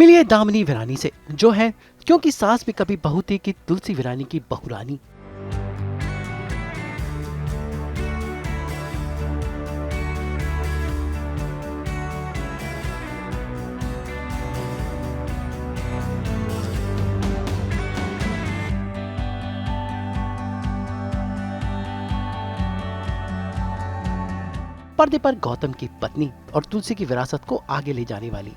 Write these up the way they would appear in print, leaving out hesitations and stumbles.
मिलिए दामिनी वीरानी से, जो है क्योंकि सास भी कभी बहू थी कि तुलसी वीरानी की बहुरानी। पर्दे पर गौतम की पत्नी और तुलसी की विरासत को आगे ले जाने वाली,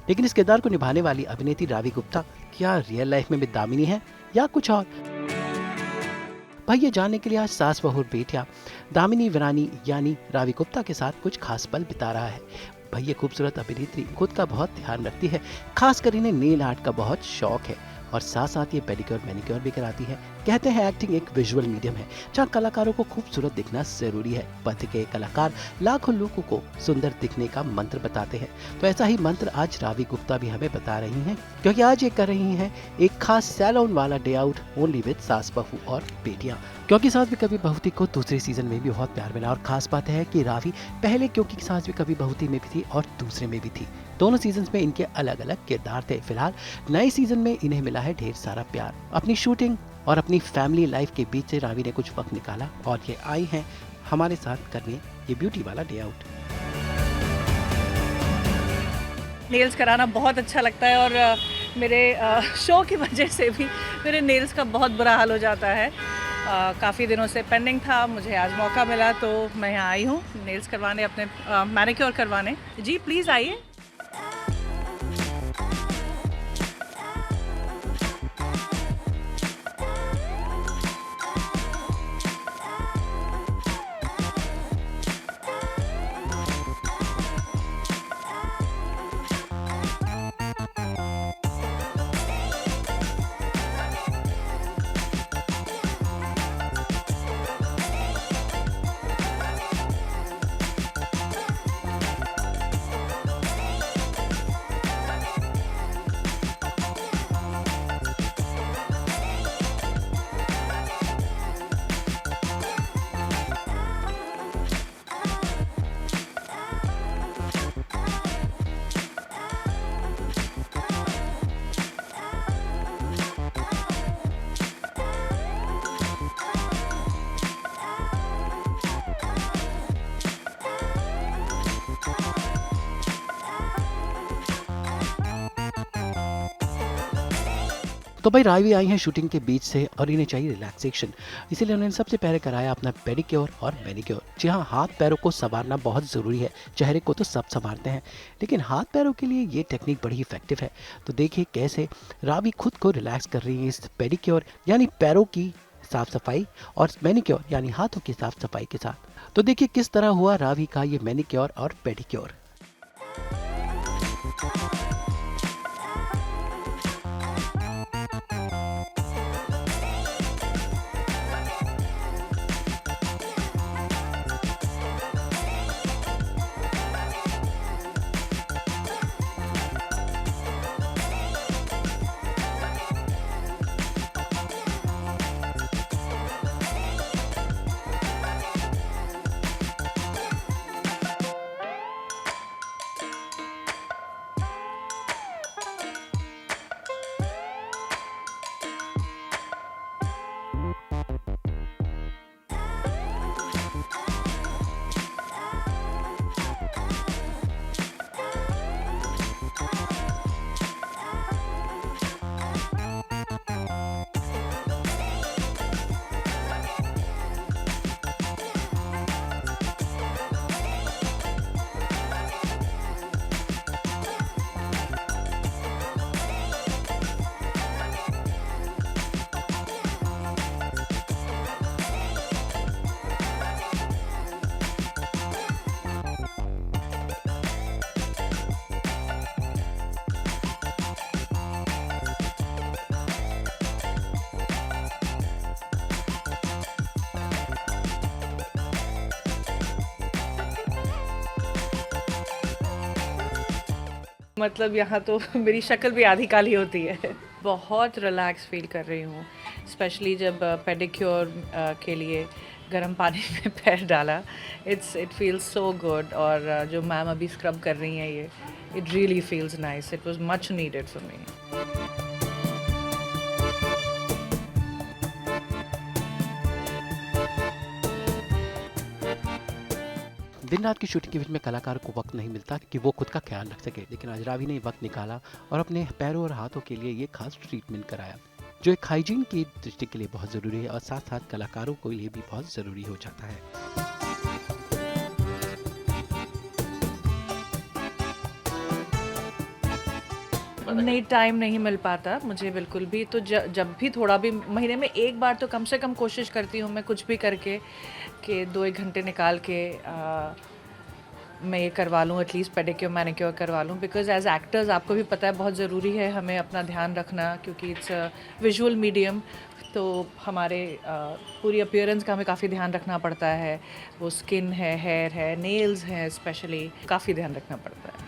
लेकिन इस किरदार को निभाने वाली अभिनेत्री रावी गुप्ता क्या रियल लाइफ में भी दामिनी है या कुछ और? भाई ये जानने के लिए आज सास बहू बेटियां दामिनी वीरानी यानी रावी गुप्ता के साथ कुछ खास पल बिता रहा है। भाई ये खूबसूरत अभिनेत्री खुद का बहुत ध्यान रखती है, खासकर इन्हें नेल आर्ट का बहुत शौक है और साथ साथ ये पेडिक्योर मैनिक्योर भी कराती है। कहते हैं एक्टिंग एक विजुअल मीडियम है जहाँ कलाकारों को खूबसूरत दिखना जरूरी है। पथ के कलाकार लाखों लोगों को सुंदर दिखने का मंत्र बताते हैं, तो ऐसा ही मंत्र आज रावी गुप्ता भी हमें बता रही हैं, क्योंकि आज ये कर रही हैं एक खास सैलून वाला डे आउट ओनली विद सास बहू और बेटियां। क्योंकि सास भी कभी बहुती को दूसरे सीजन में भी बहुत प्यार मिला और खास बात है कि रावी पहले क्योंकि सास भी कभी बहुती में भी थी और दूसरे में भी थी। दोनों सीजन में इनके अलग अलग किरदार थे। फिलहाल नए सीजन में इन्हें मिला है ढेर सारा प्यार। अपनी शूटिंग और अपनी फैमिली लाइफ के बीच से रावी ने कुछ वक्त निकाला और ये आई हैं हमारे साथ करने ये ब्यूटी वाला डे आउट। नेल्स कराना बहुत अच्छा लगता है और मेरे शो की वजह से भी मेरे नेल्स का बहुत बुरा हाल हो जाता है। काफ़ी दिनों से पेंडिंग था, मुझे आज मौका मिला तो मैं यहाँ आई हूँ नेल्स करवाने, अपने मैनिक्योर करवाने। जी प्लीज़ आइए। तो भाई रावी आई हैं शूटिंग के बीच से और इन्हें चाहिए रिलैक्सेशन, इसीलिए उन्होंने सबसे पहले कराया अपना पेडिक्योर और मैनिक्योर। जी हाँ, हाथ पैरों को संवारना बहुत ज़रूरी है, चेहरे को तो सब संवारते हैं लेकिन हाथ पैरों के लिए ये टेक्निक बड़ी इफेक्टिव है। तो देखिए कैसे रावी खुद को रिलैक्स कर रही है इस पेडिक्योर यानी पैरों की साफ सफाई और मैनिक्योर यानी हाथों की साफ सफाई के साथ। तो देखिए किस तरह हुआ रावी का ये मैनिक्योर और पेडिक्योर। मतलब यहाँ तो मेरी शक्ल भी आधी काली होती है। बहुत रिलैक्स फील कर रही हूँ, स्पेशली जब पेडिक्योर के लिए गर्म पानी में पैर डाला, इट फील्स सो गुड। और जो मैम अभी स्क्रब कर रही हैं ये, it really feels nice, it was much needed for me. दिन रात की शूटिंग के बीच में कलाकार को वक्त नहीं मिलता कि वो खुद का ख्याल रख सके, लेकिन आज रावी ने वक्त निकाला और अपने पैरों और हाथों के लिए ये खास ट्रीटमेंट कराया, जो एक हाइजीन की दृष्टि के लिए बहुत ज़रूरी है और साथ साथ कलाकारों के लिए भी बहुत ज़रूरी हो जाता है। नहीं, टाइम नहीं मिल पाता मुझे बिल्कुल भी। तो जब भी थोड़ा भी, महीने में एक बार तो कम से कम कोशिश करती हूँ मैं कुछ भी करके कि 2-1 घंटे निकाल के मैं ये करवा लूँ, एटलीस्ट पेडिक्योर मैनिक्योर करवा लूँ। बिकॉज एज एक्टर्स आपको भी पता है बहुत ज़रूरी है हमें अपना ध्यान रखना, क्योंकि इट्स विजुअल मीडियम। तो हमारे पूरी अपीयरेंस का हमें काफ़ी ध्यान रखना पड़ता है। वो स्किन है, हेयर है, नेल्स हैं, स्पेशली काफ़ी ध्यान रखना पड़ता है।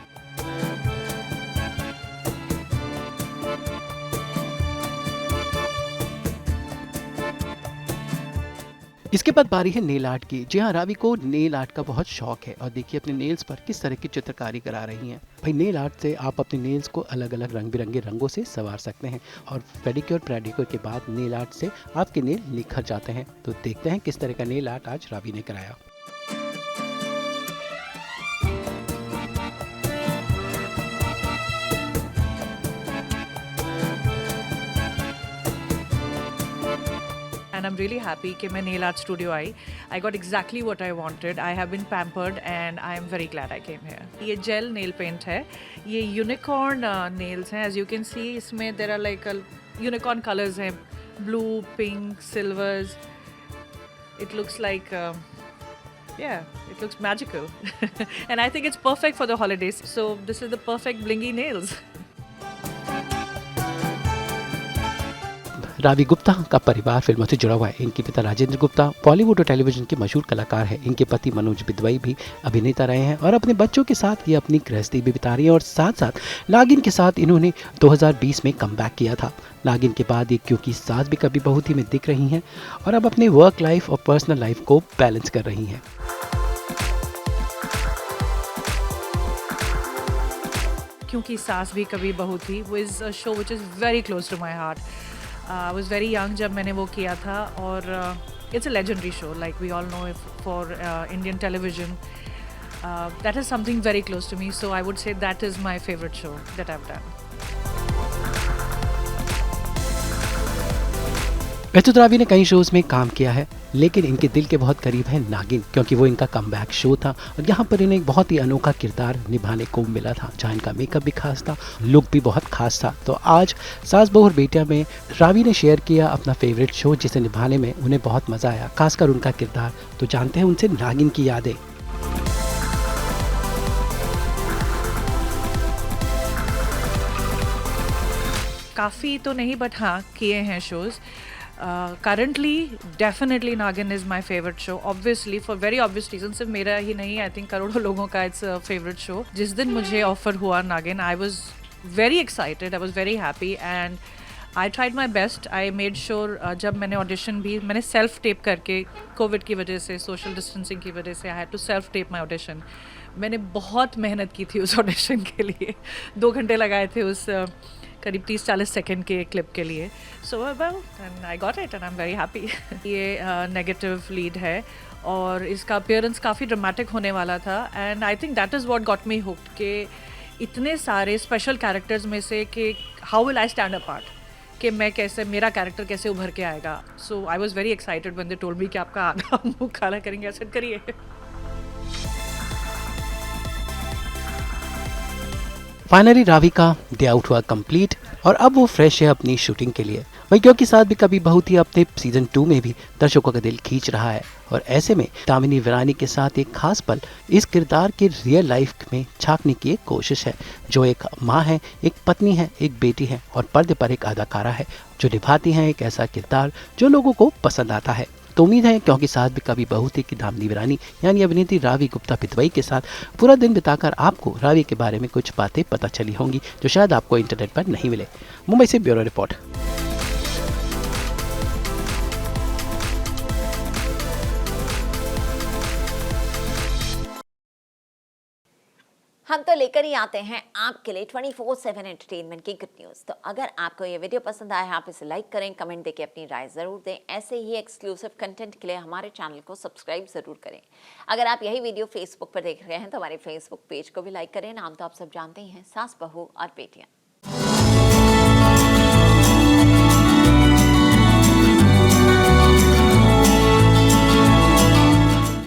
इसके बाद बारी है नेल आर्ट की। जी हाँ, रावी को नेल आर्ट का बहुत शौक है और देखिए अपने नेल्स पर किस तरह की चित्रकारी करा रही हैं। भाई, नेल आर्ट से आप अपने नेल्स को अलग अलग रंग बिरंगे रंगों से संवार सकते हैं और पेडिक्योर पैडिक्योर के बाद नेल आर्ट से आपके नेल निखर जाते हैं। तो देखते हैं किस तरह का नेल आर्ट आज रावी ने कराया। And I'm really happy कि मैं nail art studio I. I got exactly what I wanted. I have been pampered and I am very glad I came here. ये gel nail paint है. ये unicorn nails हैं. As you can see, इसमें there are like unicorn colors हैं. Blue, pink, silvers. It looks like it looks magical. And I think it's perfect for the holidays. So this is the perfect blingy nails. Ravi Gupta का परिवार फिल्मों से जुड़ा हुआ है। इनके पिता राजेंद्र गुप्ता बॉलीवुड और टेलीविजन के मशहूर कलाकार हैं। इनके पति मनोज बिदवई भी अभिनेता रहे हैं और अपने बच्चों के साथ ये अपनी गृहस्थी भी बिता रही हैं। और साथ साथ नागिन के साथ इन्होंने 2020 में कमबैक किया था। नागिन के बाद ये क्योंकि सास भी कभी बहू थी में दिख रही हैं और अब अपने वर्क लाइफ और पर्सनल लाइफ को बैलेंस कर रही हैं। क्योंकि सास भी कभी बहू थी, वो is a show which is very close to my heart. I was very young जब मैंने वो किया था और it's a legendary show, like we all know for Indian television. That is something very close to me, so I would say that is my favorite show that I've done. वैसे तो रावी ने कई शोज में काम किया है, लेकिन इनके दिल के बहुत करीब है नागिन, क्योंकि वो इनका कमबैक शो था और यहाँ पर इन्हें एक बहुत ही अनोखा किरदार निभाने को मिला था, जहाँ इनका मेकअप भी खास था, लुक भी बहुत खास था। तो आज सास बहू और बेटिया में रावी ने शेयर किया अपना फेवरेट शो, जिसे निभाने में उन्हें बहुत मजा आया, खासकर उनका किरदार। तो जानते हैं उनसे नागिन की यादें। काफ़ी तो नहीं, बट हाँ किए हैं shows. Currently, definitely Nagin is my favorite show. Obviously, for very obvious reasons. सिर्फ मेरा ही नहीं, I think करोड़ों लोगों का it's a favorite show. जिस दिन मुझे ऑफर हुआ Nagin, I was very excited. I was very happy and I tried my best. I made sure जब मैंने ऑडिशन भी मैंने सेल्फ टेप करके, कोविड की वजह से, सोशल डिस्टेंसिंग की वजह से, I had to self tape my audition. मैंने बहुत मेहनत की थी उस ऑडिशन के लिए, 2 घंटे लगाए थे उस करीब 30-40 सेकेंड के क्लिप के लिए। So well and I got it and I am very happy. ये नेगेटिव लीड है और इसका अपीयरेंस काफ़ी ड्रामेटिक होने वाला था and I think that is what got me hooked, कि इतने सारे स्पेशल कैरेक्टर्स में से कि how will I stand apart, कि मैं कैसे, मेरा कैरेक्टर कैसे उभर के आएगा। So I was very excited when they told me कि आपका आधा मुँह काला करेंगे, ऐसा करिए। फाइनली रावी का डे आउट हुआ कंप्लीट और अब वो फ्रेश है अपनी शूटिंग के लिए। वही क्योंकि साथ भी कभी बहू थी अपने सीजन 2 में भी दर्शकों का दिल खींच रहा है और ऐसे में दामिनी वीरानी के साथ एक खास पल इस किरदार के रियल लाइफ में झांकने की एक कोशिश है, जो एक माँ है, एक पत्नी है, एक बेटी है और पर्दे पर एक अदाकारा है जो निभाती हैं एक ऐसा किरदार जो लोगों को पसंद आता है। तो उम्मीद है क्योंकि साथ भी कभी बहू थी कि दामिनी वीरानी यानी अभिनेत्री रावी गुप्ता बिदवई के साथ पूरा दिन बिताकर आपको रावी के बारे में कुछ बातें पता चली होंगी जो शायद आपको इंटरनेट पर नहीं मिले। मुंबई से ब्यूरो रिपोर्ट। हम तो लेकर ही आते हैं आपके लिए 24/7 एंटरटेनमेंट की गुड न्यूज़। तो अगर आपको ये वीडियो पसंद आया है, आप इसे लाइक करें, कमेंट देके अपनी राय ज़रूर दें। ऐसे ही एक्सक्लूसिव कंटेंट के लिए हमारे चैनल को सब्सक्राइब ज़रूर करें। अगर आप यही वीडियो फेसबुक पर देख रहे हैं तो हमारे फेसबुक पेज को भी लाइक करें। नाम तो आप सब जानते ही हैं, सास बहू और बेटियाँ।